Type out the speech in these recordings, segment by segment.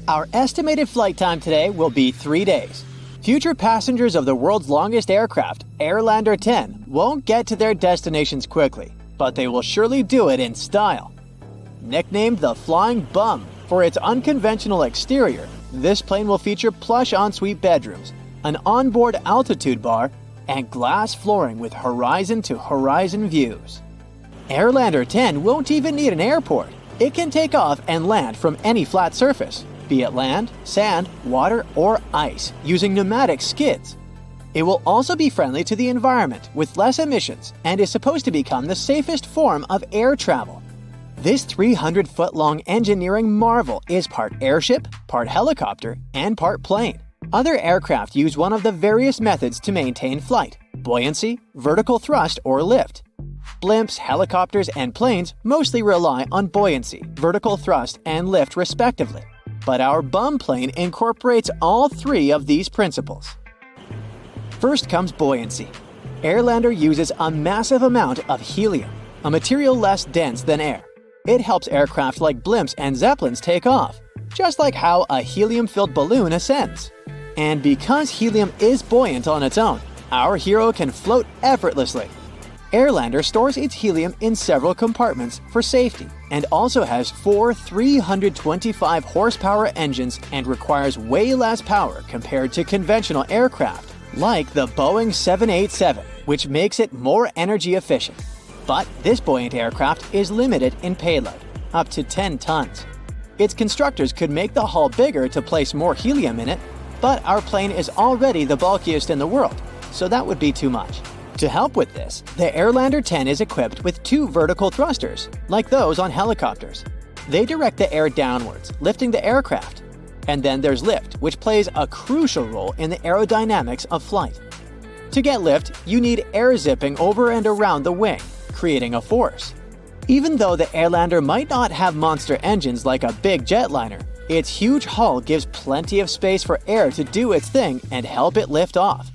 Our estimated flight time today will be 3 days. Future passengers of the world's longest aircraft, Airlander 10, won't get to their destinations quickly, but they will surely do it in style. Nicknamed the Flying Bum for its unconventional exterior, this plane will feature plush ensuite bedrooms, an onboard altitude bar, and glass flooring with horizon-to-horizon views. Airlander 10 won't even need an airport. It can take off and land from any flat surface, be it land, sand, water, or ice, using pneumatic skids. It will also be friendly to the environment with less emissions and is supposed to become the safest form of air travel. This 300-foot-long engineering marvel is part airship, part helicopter, and part plane. Other aircraft use one of the various methods to maintain flight: buoyancy, vertical thrust, or lift. Blimps, helicopters, and planes mostly rely on buoyancy, vertical thrust, and lift respectively. But our bum plane incorporates all three of these principles. First comes buoyancy. Airlander uses a massive amount of helium, a material less dense than air. It helps aircraft like blimps and zeppelins take off, just like how a helium-filled balloon ascends. And because helium is buoyant on its own, our hero can float effortlessly. Airlander stores its helium in several compartments for safety and also has 4 325 horsepower engines and requires way less power compared to conventional aircraft, like the Boeing 787, which makes it more energy efficient. But this buoyant aircraft is limited in payload, up to 10 tons. Its constructors could make the hull bigger to place more helium in it, but our plane is already the bulkiest in the world, so that would be too much. To help with this, the Airlander 10 is equipped with 2 vertical thrusters, like those on helicopters. They direct the air downwards, lifting the aircraft. And then there's lift, which plays a crucial role in the aerodynamics of flight. To get lift, you need air zipping over and around the wing, creating a force. Even though the Airlander might not have monster engines like a big jetliner, its huge hull gives plenty of space for air to do its thing and help it lift off.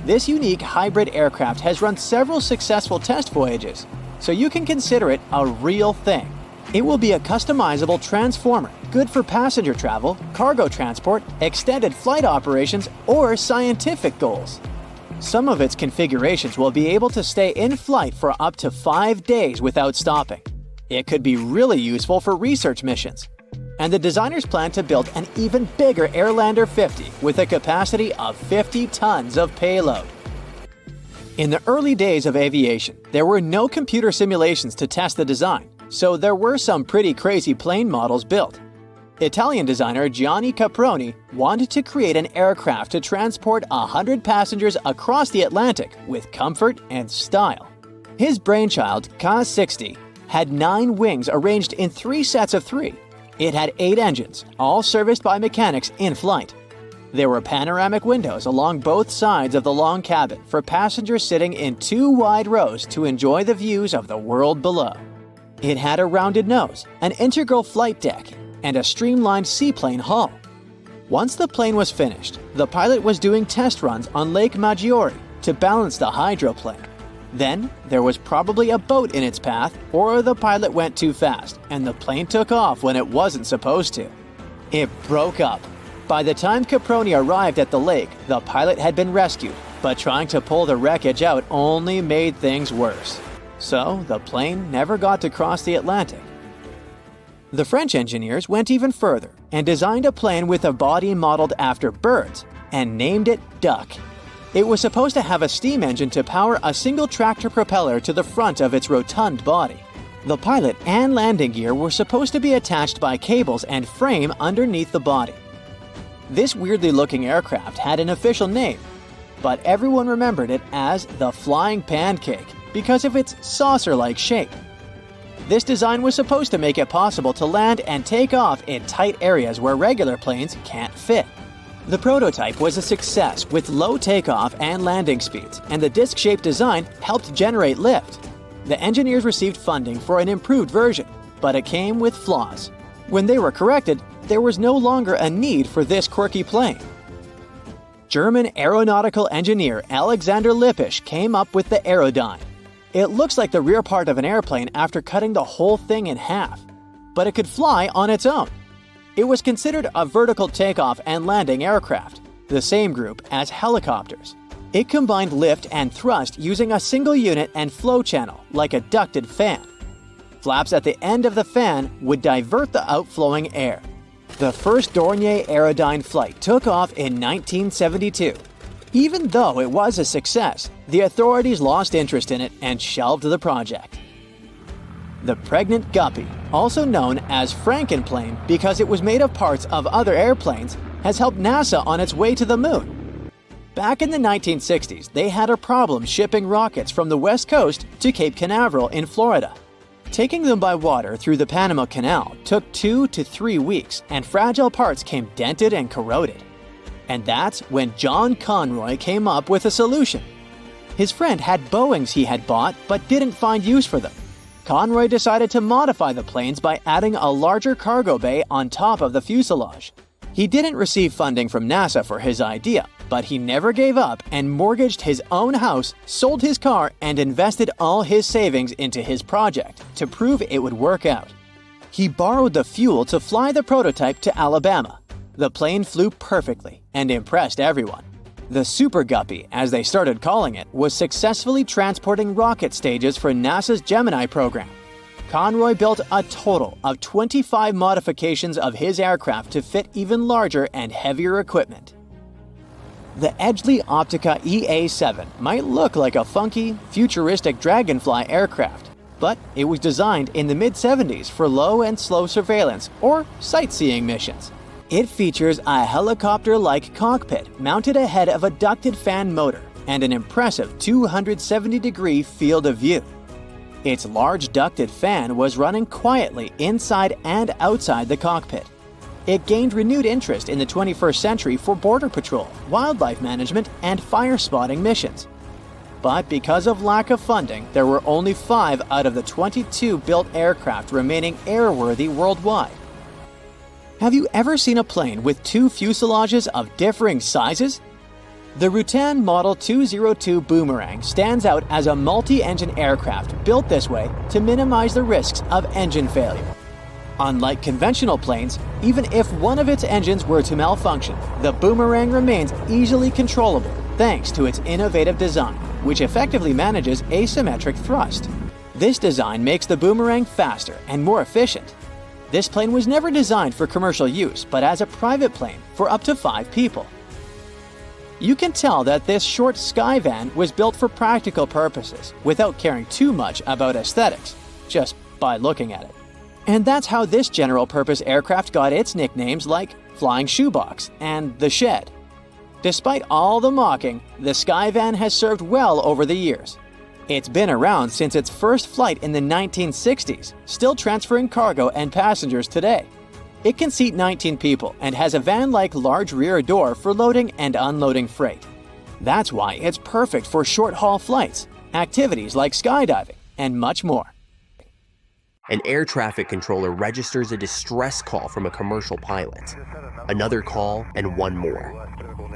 This unique hybrid aircraft has run several successful test voyages, so you can consider it a real thing. It will be a customizable transformer, good for passenger travel, cargo transport, extended flight operations, or scientific goals. Some of its configurations will be able to stay in flight for up to 5 days without stopping. It could be really useful for research missions. And the designers plan to build an even bigger Airlander 50 with a capacity of 50 tons of payload. In the early days of aviation, there were no computer simulations to test the design, so there were some pretty crazy plane models built. Italian designer Gianni Caproni wanted to create an aircraft to transport 100 passengers across the Atlantic with comfort and style. His brainchild, Ka-60, had 9 wings arranged in 3 sets of 3. It had 8 engines, all serviced by mechanics in flight. There were panoramic windows along both sides of the long cabin for passengers sitting in 2 wide rows to enjoy the views of the world below. It had a rounded nose, an integral flight deck, and a streamlined seaplane hull. Once the plane was finished, the pilot was doing test runs on Lake Maggiore to balance the hydroplane. Then, there was probably a boat in its path, or the pilot went too fast, and the plane took off when it wasn't supposed to. It broke up. By the time Caproni arrived at the lake, the pilot had been rescued, but trying to pull the wreckage out only made things worse. So, the plane never got to cross the Atlantic. The French engineers went even further and designed a plane with a body modeled after birds and named it Duck. It was supposed to have a steam engine to power a single tractor propeller to the front of its rotund body. The pilot and landing gear were supposed to be attached by cables and frame underneath the body. This weirdly looking aircraft had an official name, but everyone remembered it as the Flying Pancake because of its saucer-like shape. This design was supposed to make it possible to land and take off in tight areas where regular planes can't fit. The prototype was a success with low takeoff and landing speeds, and the disc-shaped design helped generate lift. The engineers received funding for an improved version, but it came with flaws. When they were corrected, there was no longer a need for this quirky plane. German aeronautical engineer Alexander Lippisch came up with the Aerodyne. It looks like the rear part of an airplane after cutting the whole thing in half, but it could fly on its own. It was considered a vertical takeoff and landing aircraft, the same group as helicopters. It combined lift and thrust using a single unit and flow channel, like a ducted fan. Flaps at the end of the fan would divert the outflowing air. The first Dornier Aerodyne flight took off in 1972. Even though it was a success, the authorities lost interest in it and shelved the project. The Pregnant Guppy, also known as Frankenplane because it was made of parts of other airplanes, has helped NASA on its way to the moon. Back in the 1960s, they had a problem shipping rockets from the West Coast to Cape Canaveral in Florida. Taking them by water through the Panama Canal took 2 to 3 weeks, and fragile parts came dented and corroded. And that's when John Conroy came up with a solution. His friend had Boeings he had bought but didn't find use for them. Conroy decided to modify the planes by adding a larger cargo bay on top of the fuselage. He didn't receive funding from NASA for his idea, but he never gave up and mortgaged his own house, sold his car, and invested all his savings into his project to prove it would work out. He borrowed the fuel to fly the prototype to Alabama. The plane flew perfectly and impressed everyone. The Super Guppy, as they started calling it, was successfully transporting rocket stages for NASA's Gemini program. Conroy built a total of 25 modifications of his aircraft to fit even larger and heavier equipment. The Edgeley Optica EA-7 might look like a funky, futuristic Dragonfly aircraft, but it was designed in the mid-70s for low and slow surveillance or sightseeing missions. It features a helicopter-like cockpit mounted ahead of a ducted fan motor and an impressive 270-degree field of view. Its large ducted fan was running quietly inside and outside the cockpit. It gained renewed interest in the 21st century for border patrol, wildlife management, and fire spotting missions. But because of lack of funding, there were only 5 out of the 22 built aircraft remaining airworthy worldwide. Have you ever seen a plane with 2 fuselages of differing sizes? The Rutan Model 202 Boomerang stands out as a multi-engine aircraft built this way to minimize the risks of engine failure. Unlike conventional planes, even if one of its engines were to malfunction, the Boomerang remains easily controllable thanks to its innovative design, which effectively manages asymmetric thrust. This design makes the Boomerang faster and more efficient. This plane was never designed for commercial use, but as a private plane for up to 5 people. You can tell that this short Skyvan was built for practical purposes without caring too much about aesthetics, just by looking at it. And that's how this general-purpose aircraft got its nicknames like Flying Shoebox and The Shed. Despite all the mocking, the Skyvan has served well over the years. It's been around since its first flight in the 1960s, still transferring cargo and passengers today. It can seat 19 people and has a van-like large rear door for loading and unloading freight. That's why it's perfect for short-haul flights, activities like skydiving, and much more. An air traffic controller registers a distress call from a commercial pilot. Another call and one more.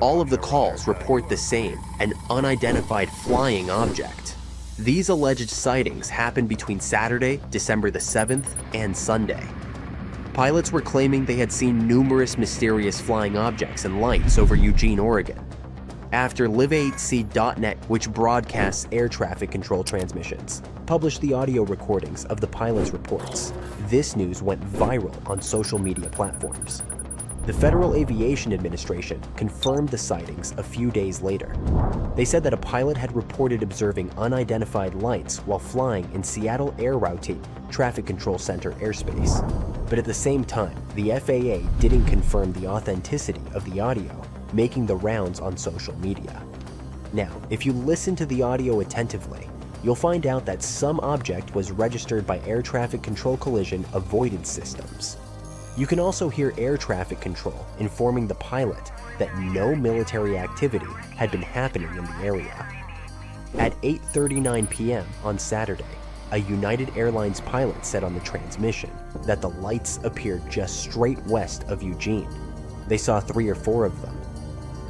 All of the calls report the same, an unidentified flying object. These alleged sightings happened between Saturday, December the 7th, and Sunday. Pilots were claiming they had seen numerous mysterious flying objects and lights over Eugene, Oregon. After Live8c.net, which broadcasts air traffic control transmissions, published the audio recordings of the pilots' reports, this news went viral on social media platforms. The Federal Aviation Administration confirmed the sightings a few days later. They said that a pilot had reported observing unidentified lights while flying in Seattle Air Route Traffic Control Center airspace. But at the same time, the FAA didn't confirm the authenticity of the audio, making the rounds on social media. Now, if you listen to the audio attentively, you'll find out that some object was registered by Air Traffic Control Collision Avoidance Systems. You can also hear air traffic control informing the pilot that no military activity had been happening in the area. At 8:39 p.m. on Saturday, a United Airlines pilot said on the transmission that the lights appeared just straight west of Eugene. They saw 3 or 4 of them.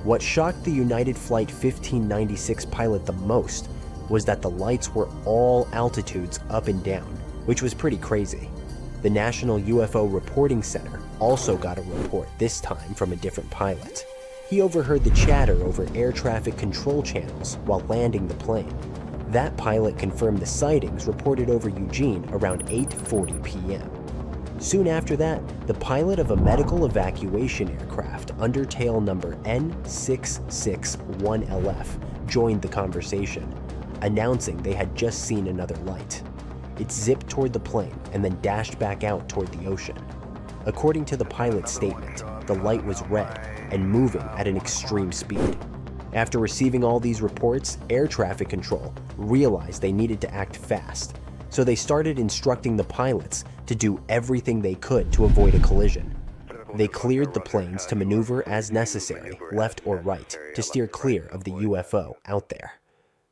What shocked the United Flight 1596 pilot the most was that the lights were all altitudes up and down, which was pretty crazy. The National UFO Reporting Center also got a report, this time from a different pilot. He overheard the chatter over air traffic control channels while landing the plane. That pilot confirmed the sightings reported over Eugene around 8:40 p.m. Soon after that, the pilot of a medical evacuation aircraft under tail number N661LF joined the conversation, announcing they had just seen another light. It zipped toward the plane and then dashed back out toward the ocean. According to the pilot's statement, the light was red and moving at an extreme speed. After receiving all these reports, air traffic control realized they needed to act fast, so they started instructing the pilots to do everything they could to avoid a collision. They cleared the planes to maneuver as necessary, left or right, to steer clear of the UFO out there.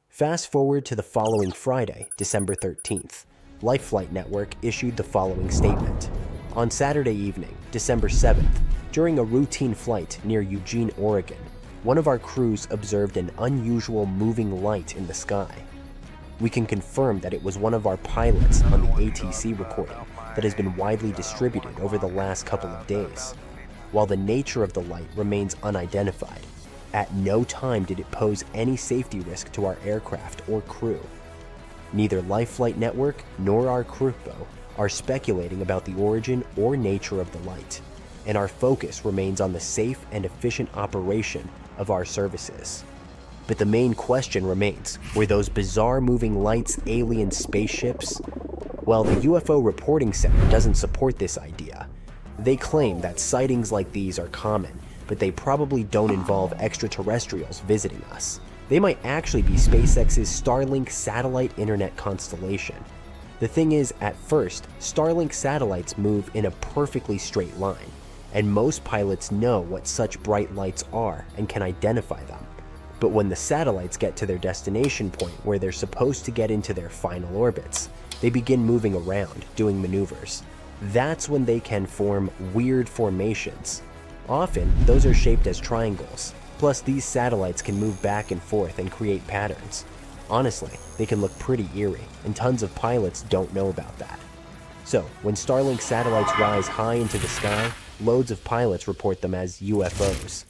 Fast forward to the following Friday, December 13th. Life Flight Network issued the following statement. On Saturday evening, December 7th, during a routine flight near Eugene, Oregon, one of our crews observed an unusual moving light in the sky. We can confirm that it was one of our pilots on the ATC recording that has been widely distributed over the last couple of days. While the nature of the light remains unidentified, at no time did it pose any safety risk to our aircraft or crew. Neither Life Flight Network nor our crew, though, are speculating about the origin or nature of the light, and our focus remains on the safe and efficient operation of our services. But the main question remains, were those bizarre moving lights alien spaceships? Well, the UFO Reporting Center doesn't support this idea. They claim that sightings like these are common, but they probably don't involve extraterrestrials visiting us. They might actually be SpaceX's Starlink satellite internet constellation. The thing is, at first, Starlink satellites move in a perfectly straight line, and most pilots know what such bright lights are and can identify them. But when the satellites get to their destination point where they're supposed to get into their final orbits, they begin moving around, doing maneuvers. That's when they can form weird formations. Often, those are shaped as triangles. Plus, these satellites can move back and forth and create patterns. Honestly, they can look pretty eerie, and tons of pilots don't know about that. So, when Starlink satellites rise high into the sky, loads of pilots report them as UFOs.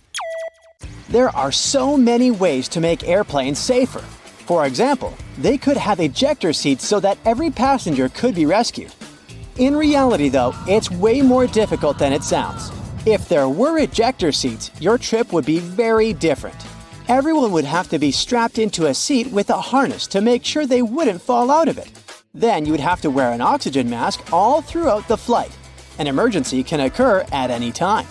There are so many ways to make airplanes safer. For example, they could have ejector seats so that every passenger could be rescued. In reality, though, it's way more difficult than it sounds. If there were ejector seats, your trip would be very different. Everyone would have to be strapped into a seat with a harness to make sure they wouldn't fall out of it. Then you would have to wear an oxygen mask all throughout the flight. An emergency can occur at any time.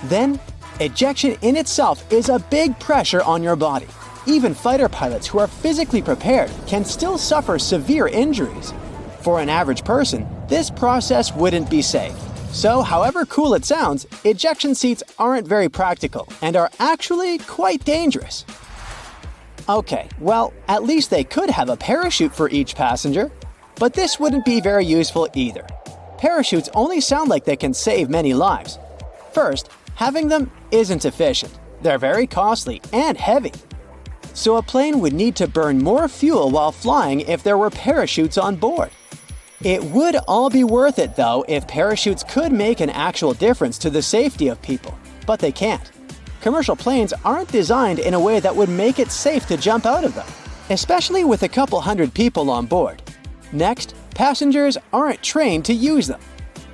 Then, ejection in itself is a big pressure on your body. Even fighter pilots who are physically prepared can still suffer severe injuries. For an average person, this process wouldn't be safe. So, however cool it sounds, ejection seats aren't very practical and are actually quite dangerous. Okay, well, at least they could have a parachute for each passenger. But this wouldn't be very useful either. Parachutes only sound like they can save many lives. First, having them isn't efficient. They're very costly and heavy. So a plane would need to burn more fuel while flying if there were parachutes on board. It would all be worth it, though, if parachutes could make an actual difference to the safety of people, but they can't. Commercial planes aren't designed in a way that would make it safe to jump out of them, especially with a couple hundred people on board. Next, passengers aren't trained to use them.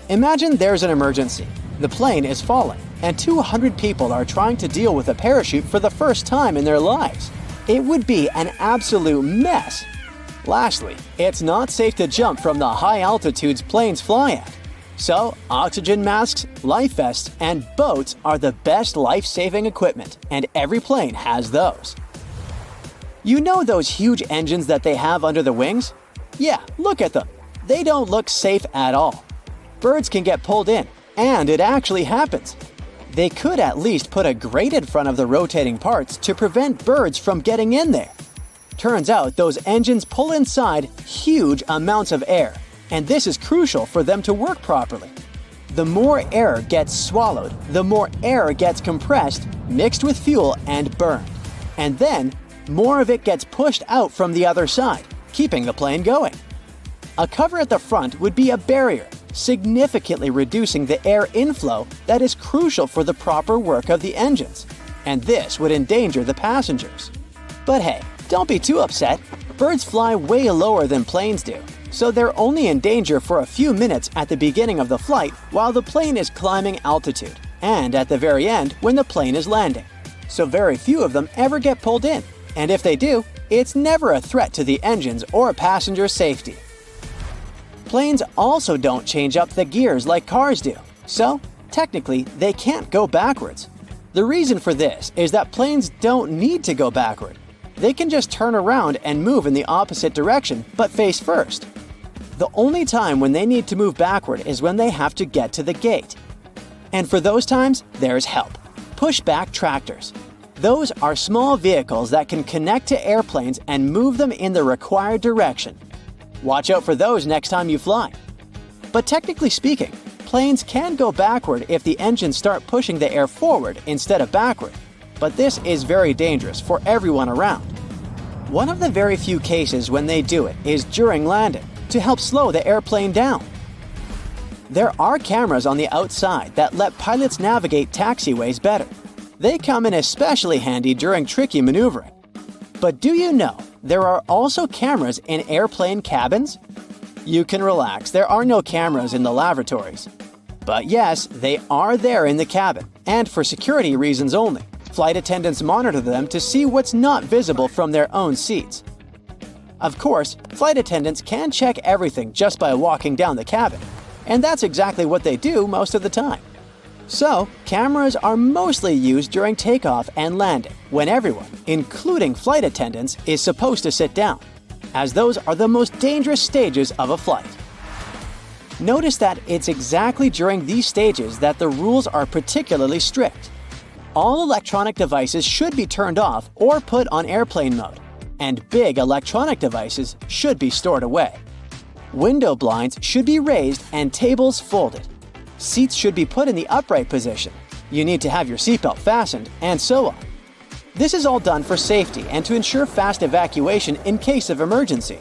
Imagine there's an emergency. The plane is falling, and 200 people are trying to deal with a parachute for the first time in their lives. It would be an absolute mess. Lastly, it's not safe to jump from the high altitudes planes fly at. So, oxygen masks, life vests, and boats are the best life-saving equipment, and every plane has those. You know those huge engines that they have under the wings? Yeah, look at them. They don't look safe at all. Birds can get pulled in, and it actually happens. They could at least put a grate in front of the rotating parts to prevent birds from getting in there. Turns out those engines pull inside huge amounts of air, and this is crucial for them to work properly. The more air gets swallowed, the more air gets compressed, mixed with fuel, and burned. And then, more of it gets pushed out from the other side, keeping the plane going. A cover at the front would be a barrier, significantly reducing the air inflow that is crucial for the proper work of the engines, and this would endanger the passengers. But hey, don't be too upset. Birds fly way lower than planes do, so they're only in danger for a few minutes at the beginning of the flight while the plane is climbing altitude, and at the very end when the plane is landing. So very few of them ever get pulled in, and if they do, it's never a threat to the engines or passenger safety. Planes also don't change up the gears like cars do, so technically they can't go backwards. The reason for this is that planes don't need to go backward. They can just turn around and move in the opposite direction, but face first. The only time when they need to move backward is when they have to get to the gate. And for those times, there's help. Pushback tractors. Those are small vehicles that can connect to airplanes and move them in the required direction. Watch out for those next time you fly. But technically speaking, planes can go backward if the engines start pushing the air forward instead of backward. But this is very dangerous for everyone around. One of the very few cases when they do it is during landing, to help slow the airplane down. There are cameras on the outside that let pilots navigate taxiways better. They come in especially handy during tricky maneuvering. But do you know there are also cameras in airplane cabins? You can relax, there are no cameras in the lavatories. But yes, they are there in the cabin, and for security reasons only. Flight attendants monitor them to see what's not visible from their own seats. Of course, flight attendants can check everything just by walking down the cabin, and that's exactly what they do most of the time. So, cameras are mostly used during takeoff and landing, when everyone, including flight attendants, is supposed to sit down, as those are the most dangerous stages of a flight. Notice that it's exactly during these stages that the rules are particularly strict. All electronic devices should be turned off or put on airplane mode, and big electronic devices should be stored away. Window blinds should be raised and tables folded. Seats should be put in the upright position. You need to have your seatbelt fastened, and so on. This is all done for safety and to ensure fast evacuation in case of emergency.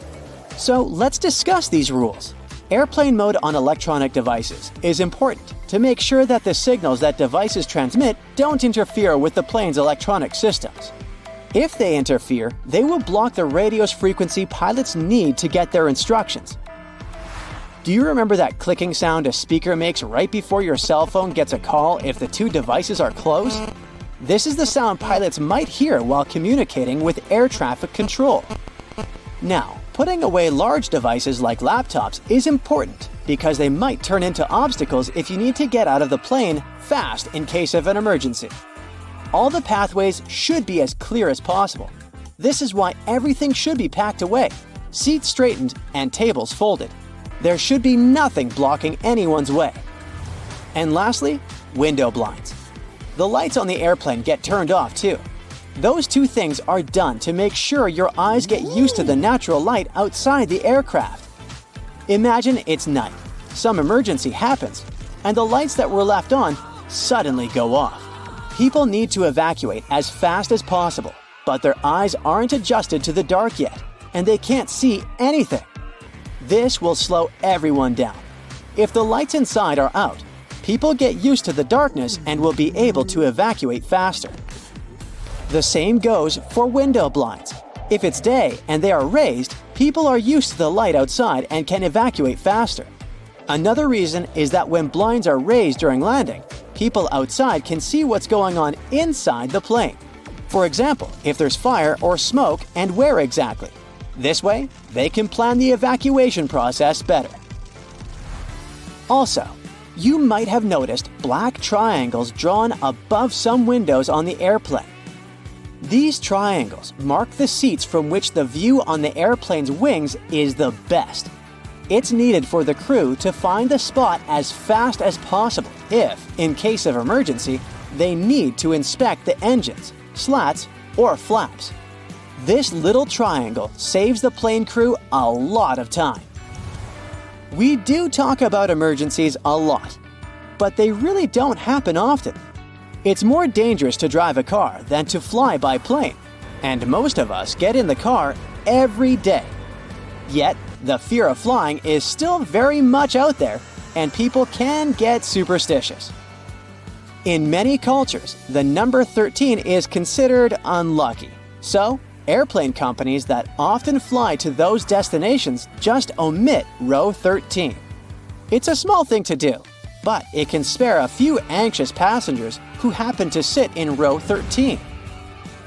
So let's discuss these rules. Airplane mode on electronic devices is important to make sure that the signals that devices transmit don't interfere with the plane's electronic systems. If they interfere, they will block the radio's frequency pilots need to get their instructions. Do you remember that clicking sound a speaker makes right before your cell phone gets a call if the two devices are close? This is the sound pilots might hear while communicating with air traffic control. Now, putting away large devices like laptops is important because they might turn into obstacles if you need to get out of the plane fast in case of an emergency. All the pathways should be as clear as possible. This is why everything should be packed away, seats straightened, and tables folded. There should be nothing blocking anyone's way. And lastly, window blinds. The lights on the airplane get turned off too. Those two things are done to make sure your eyes get used to the natural light outside the aircraft. Imagine it's night, some emergency happens, and the lights that were left on suddenly go off. People need to evacuate as fast as possible, but their eyes aren't adjusted to the dark yet, and they can't see anything. This will slow everyone down. If the lights inside are out, people get used to the darkness and will be able to evacuate faster. The same goes for window blinds. If it's day and they are raised, people are used to the light outside and can evacuate faster. Another reason is that when blinds are raised during landing, people outside can see what's going on inside the plane. For example, if there's fire or smoke and where exactly. This way, they can plan the evacuation process better. Also, you might have noticed black triangles drawn above some windows on the airplane. These triangles mark the seats from which the view on the airplane's wings is the best. It's needed for the crew to find the spot as fast as possible if, in case of emergency, they need to inspect the engines, slats, or flaps. This little triangle saves the plane crew a lot of time. We do talk about emergencies a lot, but they really don't happen often. It's more dangerous to drive a car than to fly by plane, and most of us get in the car every day. Yet, the fear of flying is still very much out there, and people can get superstitious. In many cultures, the number 13 is considered unlucky. So, airplane companies that often fly to those destinations just omit row 13. It's a small thing to do, but it can spare a few anxious passengers who happen to sit in row 13.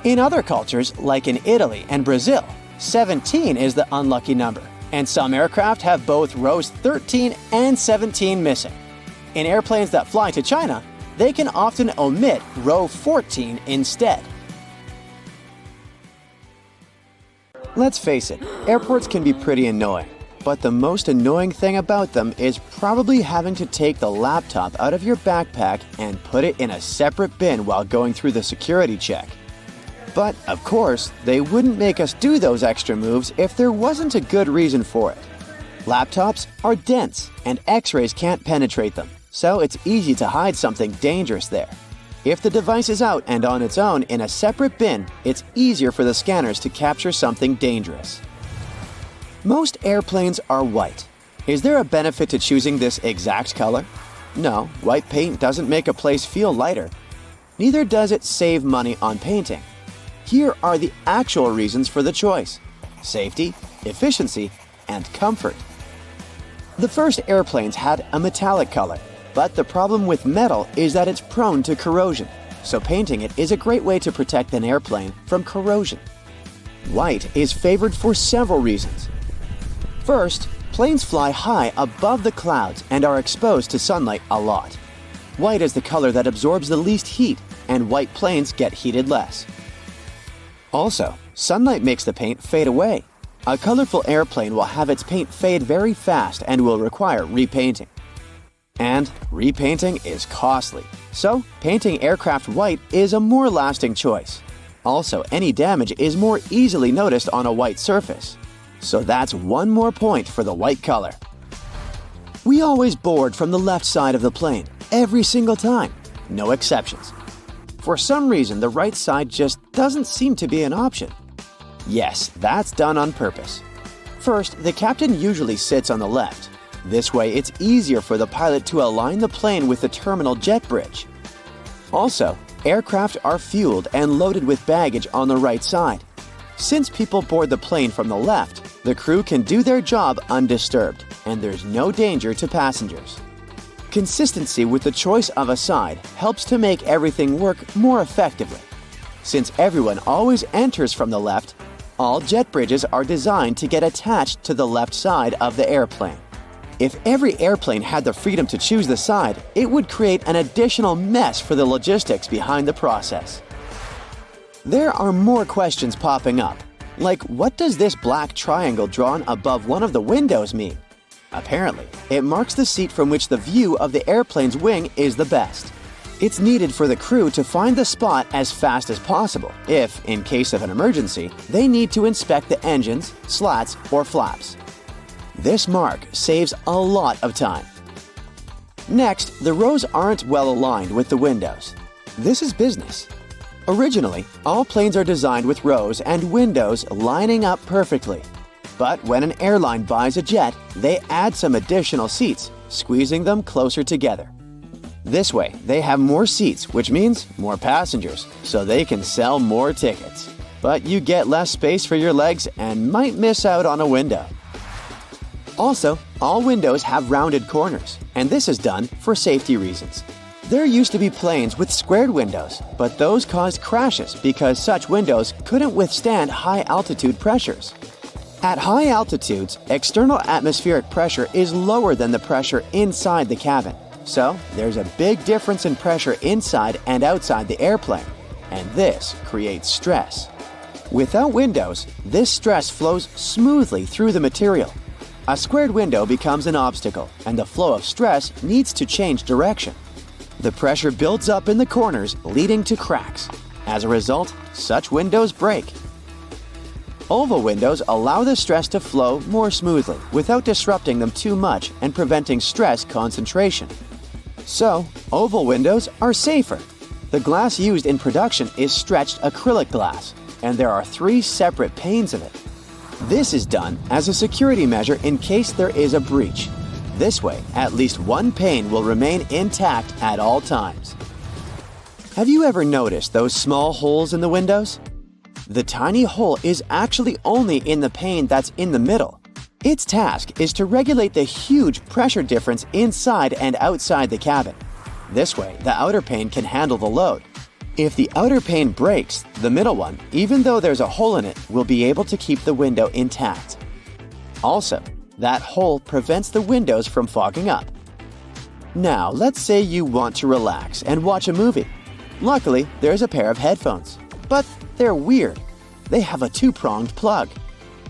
In other cultures, like in Italy and Brazil, 17 is the unlucky number, and some aircraft have both rows 13 and 17 missing. In airplanes that fly to China, they can often omit row 14 instead. Let's face it, airports can be pretty annoying, but the most annoying thing about them is probably having to take the laptop out of your backpack and put it in a separate bin while going through the security check. But, of course, they wouldn't make us do those extra moves if there wasn't a good reason for it. Laptops are dense, and X-rays can't penetrate them, so it's easy to hide something dangerous there. If the device is out and on its own in a separate bin, it's easier for the scanners to capture something dangerous. Most airplanes are white. Is there a benefit to choosing this exact color? No, white paint doesn't make a place feel lighter. Neither does it save money on painting. Here are the actual reasons for the choice: safety, efficiency, and comfort. The first airplanes had a metallic color, but the problem with metal is that it's prone to corrosion, so painting it is a great way to protect an airplane from corrosion. White is favored for several reasons. First, planes fly high above the clouds and are exposed to sunlight a lot. White is the color that absorbs the least heat, and white planes get heated less. Also, sunlight makes the paint fade away. A colorful airplane will have its paint fade very fast and will require repainting. And repainting is costly, so painting aircraft white is a more lasting choice. Also, any damage is more easily noticed on a white surface. So that's one more point for the white color. We always board from the left side of the plane, every single time, no exceptions. For some reason, the right side just doesn't seem to be an option. Yes, that's done on purpose. First, the captain usually sits on the left. This way, it's easier for the pilot to align the plane with the terminal jet bridge. Also, aircraft are fueled and loaded with baggage on the right side. Since people board the plane from the left, the crew can do their job undisturbed, and there's no danger to passengers. Consistency with the choice of a side helps to make everything work more effectively. Since everyone always enters from the left, all jet bridges are designed to get attached to the left side of the airplane. If every airplane had the freedom to choose the side, it would create an additional mess for the logistics behind the process. There are more questions popping up, like what does this black triangle drawn above one of the windows mean? Apparently, it marks the seat from which the view of the airplane's wing is the best. It's needed for the crew to find the spot as fast as possible if, in case of an emergency, they need to inspect the engines, slats, or flaps. This mark saves a lot of time. Next, the rows aren't well aligned with the windows. This is business. Originally, all planes are designed with rows and windows lining up perfectly. But when an airline buys a jet, they add some additional seats, squeezing them closer together. This way, they have more seats, which means more passengers, so they can sell more tickets. But you get less space for your legs and might miss out on a window. Also, all windows have rounded corners, and this is done for safety reasons. There used to be planes with squared windows, but those caused crashes because such windows couldn't withstand high-altitude pressures. At high altitudes, external atmospheric pressure is lower than the pressure inside the cabin. So, there's a big difference in pressure inside and outside the airplane, and this creates stress. Without windows, this stress flows smoothly through the material. A squared window becomes an obstacle, and the flow of stress needs to change direction. The pressure builds up in the corners, leading to cracks. As a result, such windows break. Oval windows allow the stress to flow more smoothly without disrupting them too much and preventing stress concentration. So, oval windows are safer. The glass used in production is stretched acrylic glass, and there are 3 separate panes of it. This is done as a security measure in case there is a breach. This way, at least one pane will remain intact at all times. Have you ever noticed those small holes in the windows? The tiny hole is actually only in the pane that's in the middle. Its task is to regulate the huge pressure difference inside and outside the cabin. This way, the outer pane can handle the load. If the outer pane breaks, the middle one, even though there's a hole in it, will be able to keep the window intact. Also, that hole prevents the windows from fogging up. Now, let's say you want to relax and watch a movie. Luckily, there's a pair of headphones. But they're weird. They have a two-pronged plug.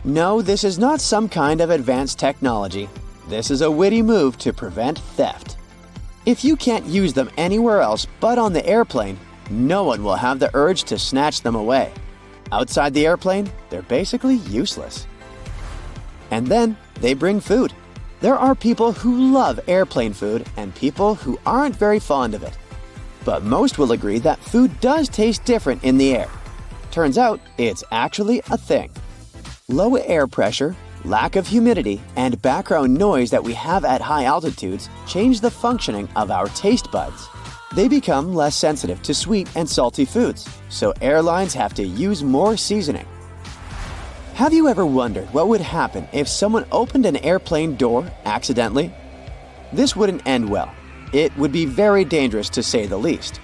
No, this is not some kind of advanced technology. This is a witty move to prevent theft. If you can't use them anywhere else but on the airplane, no one will have the urge to snatch them away. Outside the airplane, they're basically useless. And then they bring food. There are people who love airplane food and people who aren't very fond of it. But most will agree that food does taste different in the air. Turns out, it's actually a thing. Low air pressure, lack of humidity, and background noise that we have at high altitudes change the functioning of our taste buds. They become less sensitive to sweet and salty foods, so airlines have to use more seasoning. Have you ever wondered what would happen if someone opened an airplane door accidentally? This wouldn't end well. It would be very dangerous to say the least.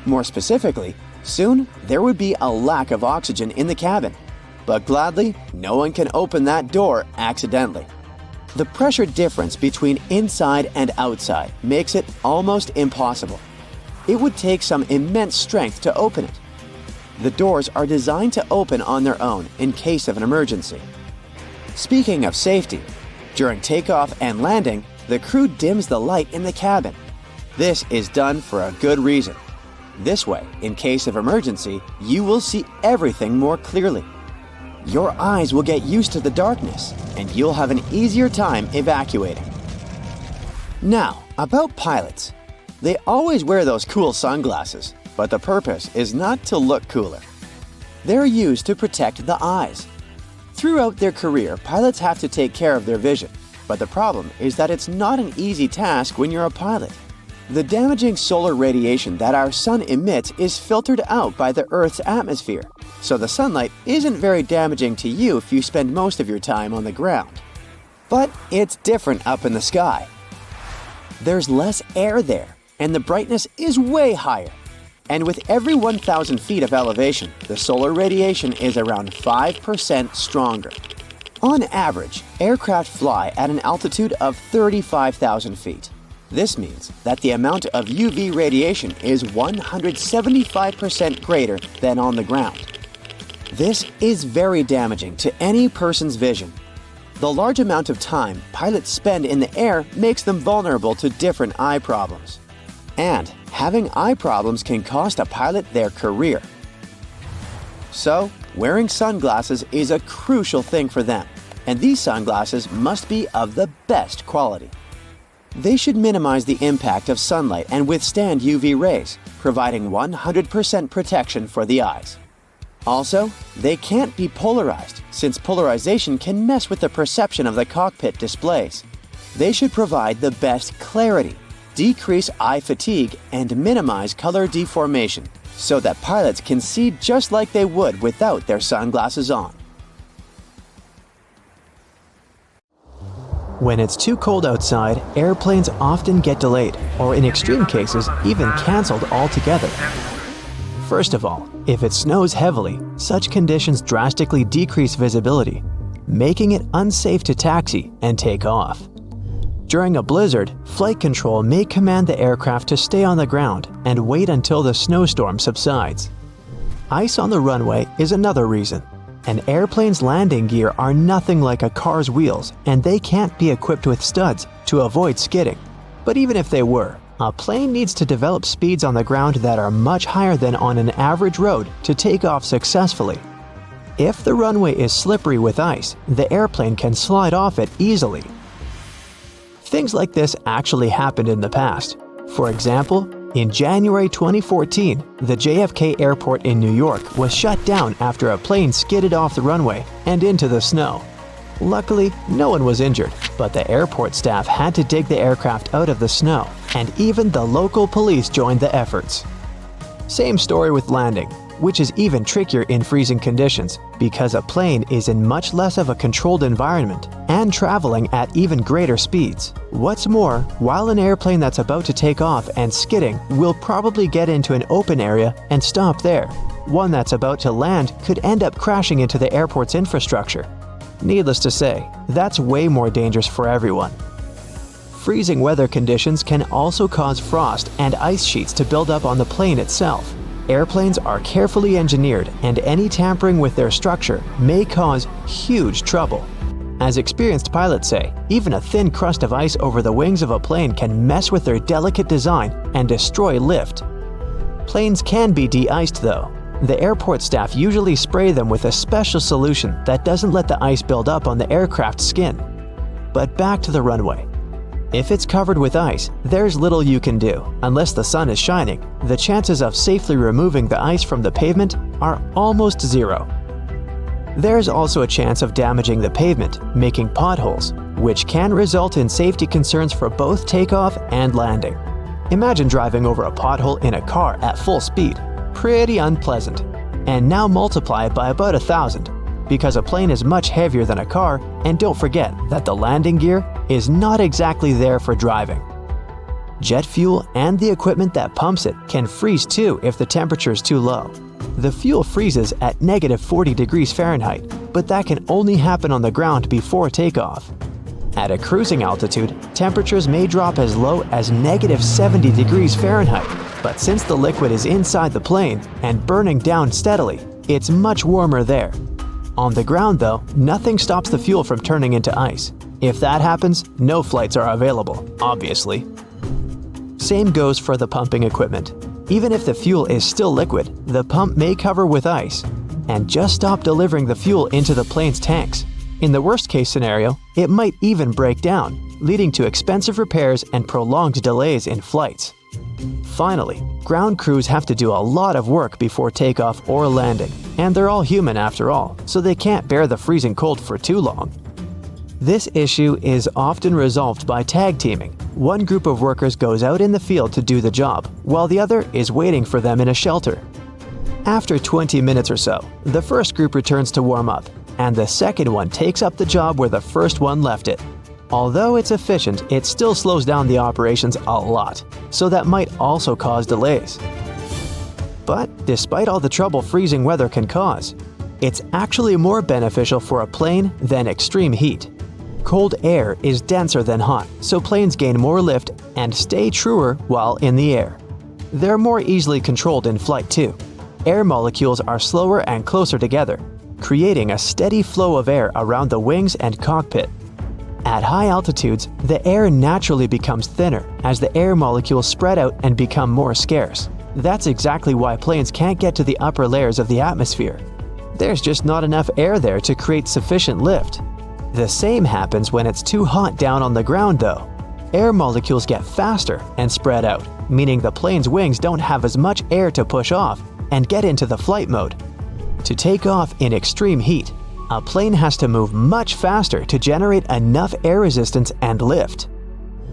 More specifically, soon there would be a lack of oxygen in the cabin. But gladly, no one can open that door accidentally. The pressure difference between inside and outside makes it almost impossible. It would take some immense strength to open it. The doors are designed to open on their own in case of an emergency. Speaking of safety, during takeoff and landing, the crew dims the light in the cabin. This is done for a good reason. This way, in case of emergency, you will see everything more clearly. Your eyes will get used to the darkness, and you'll have an easier time evacuating. Now, about pilots. They always wear those cool sunglasses, but the purpose is not to look cooler. They're used to protect the eyes. Throughout their career, pilots have to take care of their vision, but the problem is that it's not an easy task when you're a pilot. The damaging solar radiation that our sun emits is filtered out by the Earth's atmosphere, so the sunlight isn't very damaging to you if you spend most of your time on the ground. But it's different up in the sky. There's less air there, and the brightness is way higher. And with every 1,000 feet of elevation, the solar radiation is around 5% stronger. On average, aircraft fly at an altitude of 35,000 feet. This means that the amount of UV radiation is 175% greater than on the ground. This is very damaging to any person's vision. The large amount of time pilots spend in the air makes them vulnerable to different eye problems. And having eye problems can cost a pilot their career. So, wearing sunglasses is a crucial thing for them, and these sunglasses must be of the best quality. They should minimize the impact of sunlight and withstand UV rays, providing 100% protection for the eyes. Also, they can't be polarized, since polarization can mess with the perception of the cockpit displays. They should provide the best clarity, decrease eye fatigue, and minimize color deformation, so that pilots can see just like they would without their sunglasses on. When it's too cold outside, airplanes often get delayed, or in extreme cases, even canceled altogether. First of all, if it snows heavily, such conditions drastically decrease visibility, making it unsafe to taxi and take off. During a blizzard, flight control may command the aircraft to stay on the ground and wait until the snowstorm subsides. Ice on the runway is another reason. An airplane's landing gear are nothing like a car's wheels, and they can't be equipped with studs to avoid skidding. But even if they were, a plane needs to develop speeds on the ground that are much higher than on an average road to take off successfully. If the runway is slippery with ice, the airplane can slide off it easily. Things like this actually happened in the past. For example, in January 2014, the JFK airport in New York was shut down after a plane skidded off the runway and into the snow. Luckily, no one was injured, but the airport staff had to dig the aircraft out of the snow, and even the local police joined the efforts. Same story with landing, which is even trickier in freezing conditions because a plane is in much less of a controlled environment and traveling at even greater speeds. What's more, while an airplane that's about to take off and skidding will probably get into an open area and stop there, one that's about to land could end up crashing into the airport's infrastructure. Needless to say, that's way more dangerous for everyone. Freezing weather conditions can also cause frost and ice sheets to build up on the plane itself. Airplanes are carefully engineered, and any tampering with their structure may cause huge trouble. As experienced pilots say, even a thin crust of ice over the wings of a plane can mess with their delicate design and destroy lift. Planes can be de-iced though. The airport staff usually spray them with a special solution that doesn't let the ice build up on the aircraft's skin. But back to the runway. If it's covered with ice, there's little you can do. Unless the sun is shining, the chances of safely removing the ice from the pavement are almost zero. There's also a chance of damaging the pavement, making potholes, which can result in safety concerns for both takeoff and landing. Imagine driving over a pothole in a car at full speed. Pretty unpleasant. And now multiply it by about 1,000, because a plane is much heavier than a car, and don't forget that the landing gear is not exactly there for driving. Jet fuel and the equipment that pumps it can freeze too if the temperature is too low. The fuel freezes at -40 degrees Fahrenheit, but that can only happen on the ground before takeoff. At a cruising altitude, temperatures may drop as low as -70 degrees Fahrenheit, but since the liquid is inside the plane and burning down steadily, it's much warmer there. On the ground though, nothing stops the fuel from turning into ice. If that happens, no flights are available, obviously. Same goes for the pumping equipment. Even if the fuel is still liquid, the pump may cover with ice and just stop delivering the fuel into the plane's tanks. In the worst case scenario, it might even break down, leading to expensive repairs and prolonged delays in flights. Finally, ground crews have to do a lot of work before takeoff or landing, and they're all human after all, so they can't bear the freezing cold for too long. This issue is often resolved by tag teaming. One group of workers goes out in the field to do the job, while the other is waiting for them in a shelter. After 20 minutes or so, the first group returns to warm up, and the second one takes up the job where the first one left it. Although it's efficient, it still slows down the operations a lot, so that might also cause delays. But despite all the trouble freezing weather can cause, it's actually more beneficial for a plane than extreme heat. Cold air is denser than hot, so planes gain more lift and stay truer while in the air. They're more easily controlled in flight too. Air molecules are slower and closer together, creating a steady flow of air around the wings and cockpit. At high altitudes, the air naturally becomes thinner as the air molecules spread out and become more scarce. That's exactly why planes can't get to the upper layers of the atmosphere. There's just not enough air there to create sufficient lift. The same happens when it's too hot down on the ground though. Air molecules get faster and spread out, meaning the plane's wings don't have as much air to push off and get into the flight mode. To take off in extreme heat, a plane has to move much faster to generate enough air resistance and lift.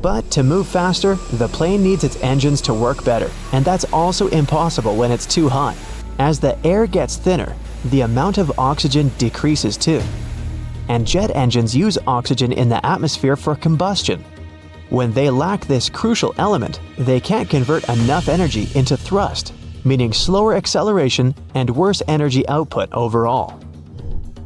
But to move faster, the plane needs its engines to work better, and that's also impossible when it's too hot. As the air gets thinner, the amount of oxygen decreases too. And jet engines use oxygen in the atmosphere for combustion. When they lack this crucial element, they can't convert enough energy into thrust, meaning slower acceleration and worse energy output overall.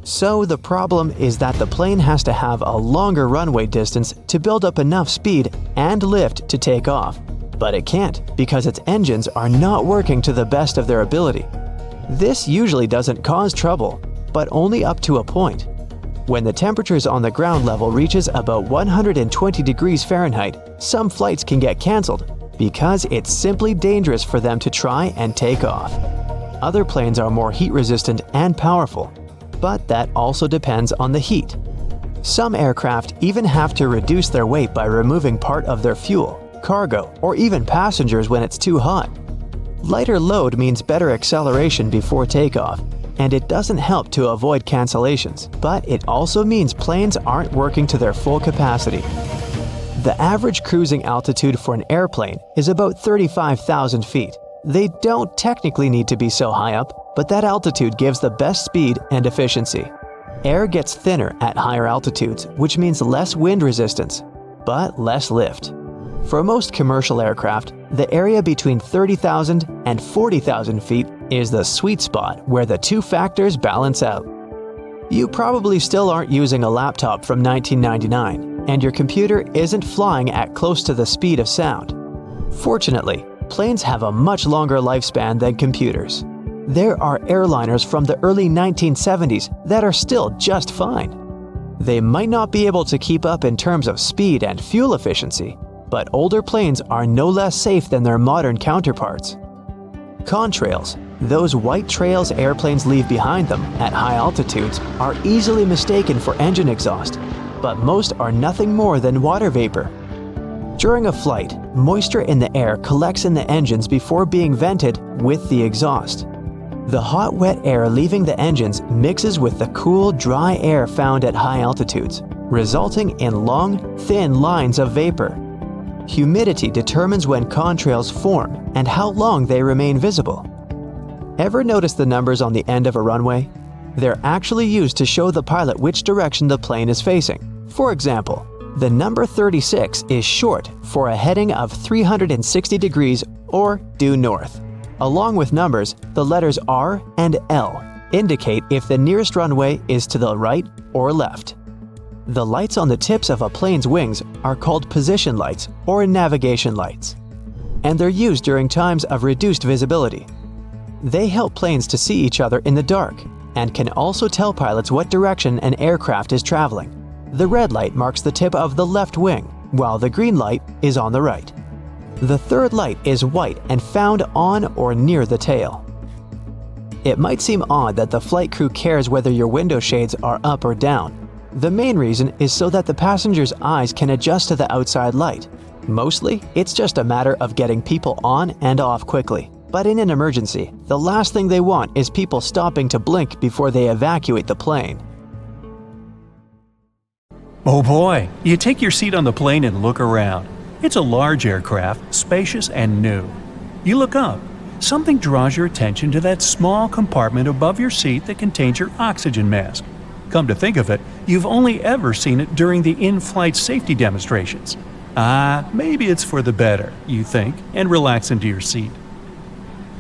So the problem is that the plane has to have a longer runway distance to build up enough speed and lift to take off, but it can't because its engines are not working to the best of their ability. This usually doesn't cause trouble, but only up to a point. When the temperatures on the ground level reaches about 120 degrees Fahrenheit, some flights can get cancelled because it's simply dangerous for them to try and take off. Other planes are more heat resistant and powerful, but that also depends on the heat. Some aircraft even have to reduce their weight by removing part of their fuel, cargo, or even passengers when it's too hot. Lighter load means better acceleration before takeoff, and it doesn't help to avoid cancellations, but it also means planes aren't working to their full capacity. The average cruising altitude for an airplane is about 35,000 feet. They don't technically need to be so high up, but that altitude gives the best speed and efficiency. Air gets thinner at higher altitudes, which means less wind resistance, but less lift. For most commercial aircraft, the area between 30,000 and 40,000 feet is the sweet spot where the two factors balance out. You probably still aren't using a laptop from 1999, and your computer isn't flying at close to the speed of sound. Fortunately, planes have a much longer lifespan than computers. There are airliners from the early 1970s that are still just fine. They might not be able to keep up in terms of speed and fuel efficiency, but older planes are no less safe than their modern counterparts. Contrails, those white trails airplanes leave behind them at high altitudes, are easily mistaken for engine exhaust, but most are nothing more than water vapor. During a flight, moisture in the air collects in the engines before being vented with the exhaust. The hot, wet air leaving the engines mixes with the cool, dry air found at high altitudes, resulting in long, thin lines of vapor. Humidity determines when contrails form and how long they remain visible. Ever notice the numbers on the end of a runway? They're actually used to show the pilot which direction the plane is facing. For example, the number 36 is short for a heading of 360 degrees or due north. Along with numbers, the letters R and L indicate if the nearest runway is to the right or left. The lights on the tips of a plane's wings are called position lights or navigation lights, and they're used during times of reduced visibility. They help planes to see each other in the dark and can also tell pilots what direction an aircraft is traveling. The red light marks the tip of the left wing, while the green light is on the right. The third light is white and found on or near the tail. It might seem odd that the flight crew cares whether your window shades are up or down. The main reason is so that the passenger's eyes can adjust to the outside light. Mostly, it's just a matter of getting people on and off quickly. But in an emergency, the last thing they want is people stopping to blink before they evacuate the plane. Oh boy, you take your seat on the plane and look around. It's a large aircraft, spacious and new. You look up. Something draws your attention to that small compartment above your seat that contains your oxygen mask. Come to think of it, you've only ever seen it during the in-flight safety demonstrations. Maybe it's for the better, you think, and relax into your seat.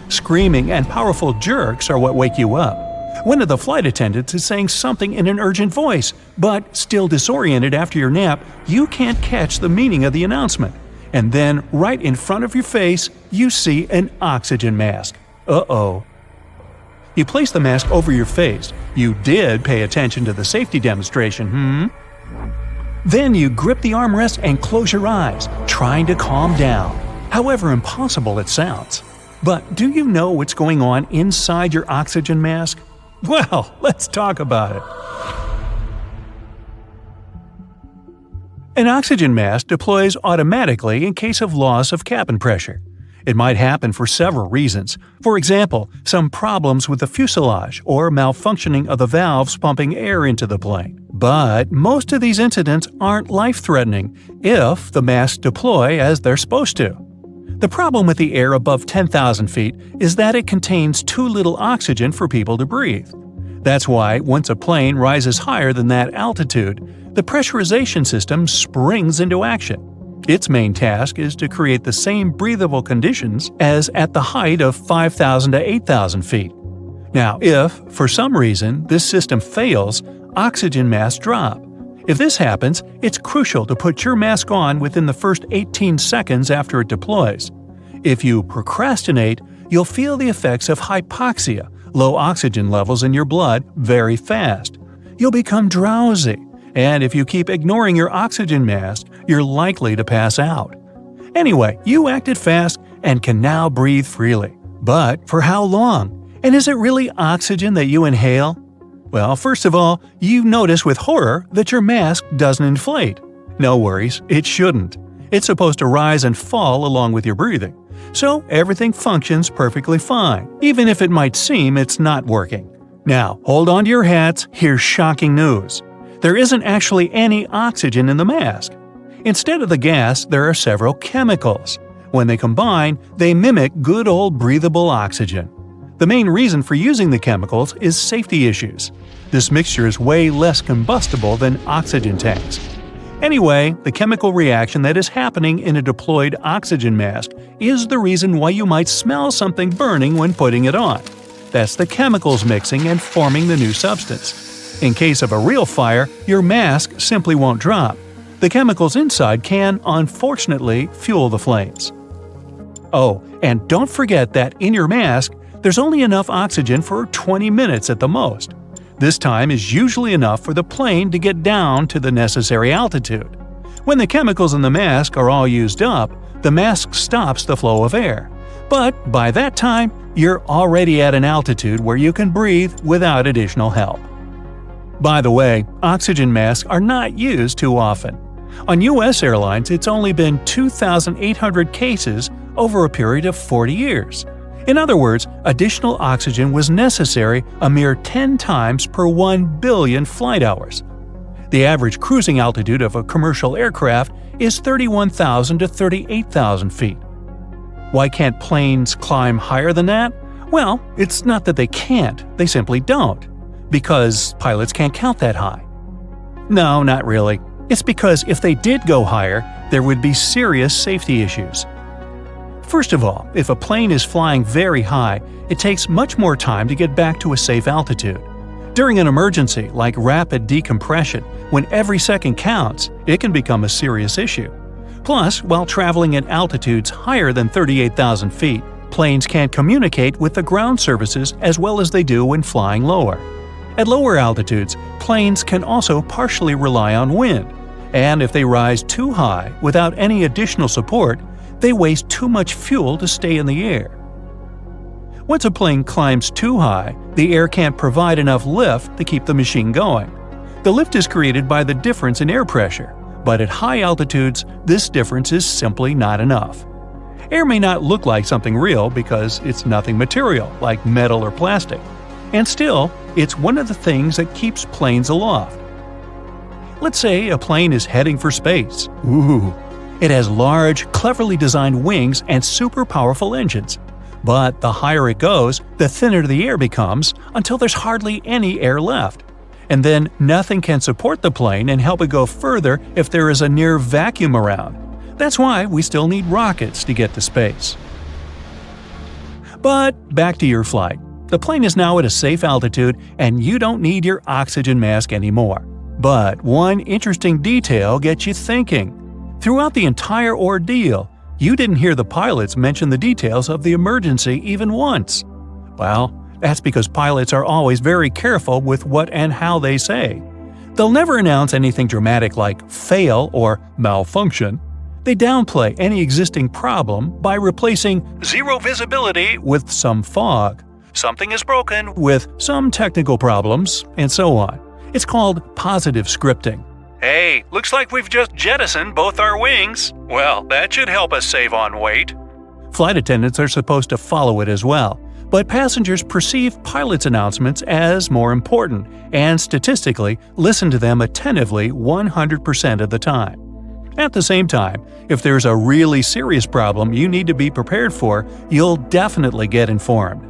Screaming and powerful jerks are what wake you up. One of the flight attendants is saying something in an urgent voice, but still disoriented after your nap, you can't catch the meaning of the announcement. And then, right in front of your face, you see an oxygen mask. Uh-oh. You place the mask over your face. You did pay attention to the safety demonstration, Then you grip the armrest and close your eyes, trying to calm down, however impossible it sounds. But do you know what's going on inside your oxygen mask? Well, let's talk about it. An oxygen mask deploys automatically in case of loss of cabin pressure. It might happen for several reasons. For example, some problems with the fuselage or malfunctioning of the valves pumping air into the plane. But most of these incidents aren't life-threatening if the masks deploy as they're supposed to. The problem with the air above 10,000 feet is that it contains too little oxygen for people to breathe. That's why, once a plane rises higher than that altitude, the pressurization system springs into action. Its main task is to create the same breathable conditions as at the height of 5,000 to 8,000 feet. Now, if, for some reason, this system fails, oxygen masks drop. If this happens, it's crucial to put your mask on within the first 18 seconds after it deploys. If you procrastinate, you'll feel the effects of hypoxia, low oxygen levels in your blood, very fast. You'll become drowsy, and if you keep ignoring your oxygen mask, you're likely to pass out. Anyway, you acted fast and can now breathe freely. But for how long? And is it really oxygen that you inhale? Well, first of all, you notice with horror that your mask doesn't inflate. No worries, it shouldn't. It's supposed to rise and fall along with your breathing. So everything functions perfectly fine, even if it might seem it's not working. Now, hold on to your hats, here's shocking news. There isn't actually any oxygen in the mask. Instead of the gas, there are several chemicals. When they combine, they mimic good old breathable oxygen. The main reason for using the chemicals is safety issues. This mixture is way less combustible than oxygen tanks. Anyway, the chemical reaction that is happening in a deployed oxygen mask is the reason why you might smell something burning when putting it on. That's the chemicals mixing and forming the new substance. In case of a real fire, your mask simply won't drop. The chemicals inside can, unfortunately, fuel the flames. Oh, and don't forget that in your mask, there's only enough oxygen for 20 minutes at the most. This time is usually enough for the plane to get down to the necessary altitude. When the chemicals in the mask are all used up, the mask stops the flow of air. But by that time, you're already at an altitude where you can breathe without additional help. By the way, oxygen masks are not used too often. On U.S. airlines, it's only been 2,800 cases over a period of 40 years. In other words, additional oxygen was necessary a mere 10 times per 1 billion flight hours. The average cruising altitude of a commercial aircraft is 31,000 to 38,000 feet. Why can't planes climb higher than that? Well, it's not that they can't, they simply don't. Because pilots can't count that high. No, not really. It's because if they did go higher, there would be serious safety issues. First of all, if a plane is flying very high, it takes much more time to get back to a safe altitude. During an emergency, like rapid decompression, when every second counts, it can become a serious issue. Plus, while traveling at altitudes higher than 38,000 feet, planes can't communicate with the ground services as well as they do when flying lower. At lower altitudes, planes can also partially rely on wind, and if they rise too high without any additional support, they waste too much fuel to stay in the air. Once a plane climbs too high, the air can't provide enough lift to keep the machine going. The lift is created by the difference in air pressure, but at high altitudes, this difference is simply not enough. Air may not look like something real because it's nothing material, like metal or plastic. And still, it's one of the things that keeps planes aloft. Let's say a plane is heading for space. Ooh! It has large, cleverly designed wings and super powerful engines. But the higher it goes, the thinner the air becomes until there's hardly any air left. And then nothing can support the plane and help it go further if there is a near vacuum around. That's why we still need rockets to get to space. But back to your flight. The plane is now at a safe altitude and you don't need your oxygen mask anymore. But one interesting detail gets you thinking. Throughout the entire ordeal, you didn't hear the pilots mention the details of the emergency even once. Well, that's because pilots are always very careful with what and how they say. They'll never announce anything dramatic like fail or malfunction. They downplay any existing problem by replacing zero visibility with some fog. Something is broken with some technical problems, and so on. It's called positive scripting. Hey, looks like we've just jettisoned both our wings. Well, that should help us save on weight. Flight attendants are supposed to follow it as well, but passengers perceive pilots' announcements as more important and statistically listen to them attentively 100% of the time. At the same time, if there's a really serious problem you need to be prepared for, you'll definitely get informed.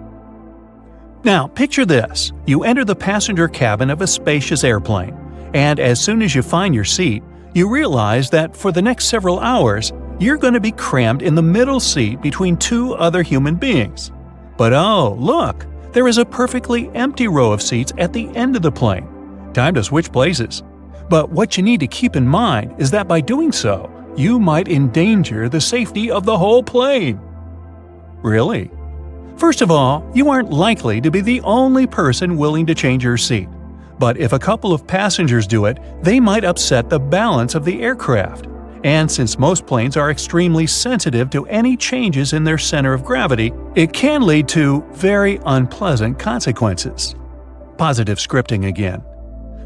Now, picture this. You enter the passenger cabin of a spacious airplane, and as soon as you find your seat, you realize that for the next several hours, you're going to be crammed in the middle seat between two other human beings. But oh, look! There is a perfectly empty row of seats at the end of the plane. Time to switch places. But what you need to keep in mind is that by doing so, you might endanger the safety of the whole plane. Really? First of all, you aren't likely to be the only person willing to change your seat. But if a couple of passengers do it, they might upset the balance of the aircraft. And since most planes are extremely sensitive to any changes in their center of gravity, it can lead to very unpleasant consequences. Positive scripting again.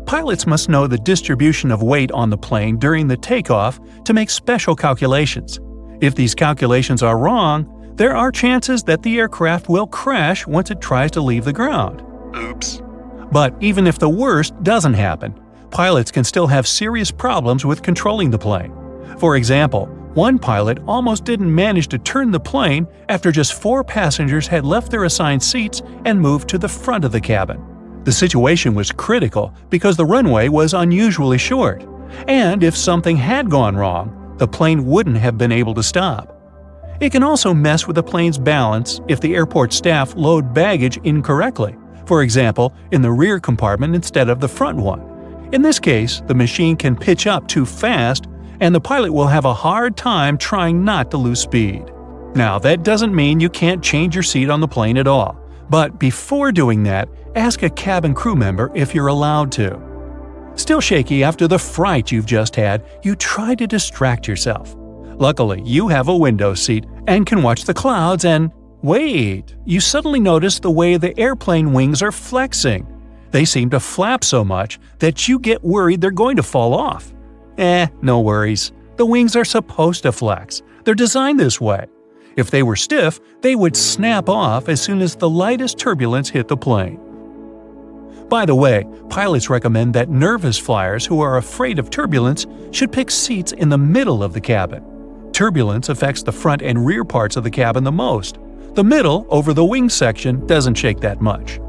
Pilots must know the distribution of weight on the plane during the takeoff to make special calculations. If these calculations are wrong, there are chances that the aircraft will crash once it tries to leave the ground. Oops. But even if the worst doesn't happen, pilots can still have serious problems with controlling the plane. For example, one pilot almost didn't manage to turn the plane after just 4 passengers had left their assigned seats and moved to the front of the cabin. The situation was critical because the runway was unusually short, and if something had gone wrong, the plane wouldn't have been able to stop. It can also mess with the plane's balance if the airport staff load baggage incorrectly, for example, in the rear compartment instead of the front one. In this case, the machine can pitch up too fast, and the pilot will have a hard time trying not to lose speed. Now, that doesn't mean you can't change your seat on the plane at all, but before doing that, ask a cabin crew member if you're allowed to. Still shaky after the fright you've just had, you try to distract yourself. Luckily, you have a window seat and can watch the clouds and… wait! You suddenly notice the way the airplane wings are flexing. They seem to flap so much that you get worried they're going to fall off. No worries. The wings are supposed to flex. They're designed this way. If they were stiff, they would snap off as soon as the lightest turbulence hit the plane. By the way, pilots recommend that nervous flyers who are afraid of turbulence should pick seats in the middle of the cabin. Turbulence affects the front and rear parts of the cabin the most. The middle, over the wing section, doesn't shake that much.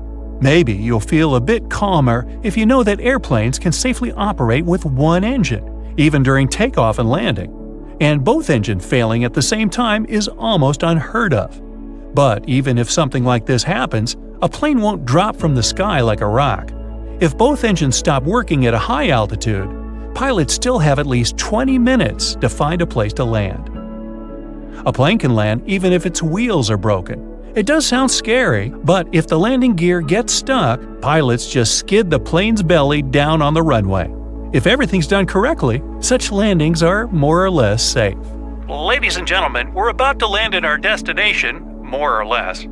Maybe you'll feel a bit calmer if you know that airplanes can safely operate with one engine, even during takeoff and landing. And both engines failing at the same time is almost unheard of. But even if something like this happens, a plane won't drop from the sky like a rock. If both engines stop working at a high altitude, pilots still have at least 20 minutes to find a place to land. A plane can land even if its wheels are broken. It does sound scary, but if the landing gear gets stuck, pilots just skid the plane's belly down on the runway. If everything's done correctly, such landings are more or less safe. Ladies and gentlemen, we're about to land in our destination, more or less.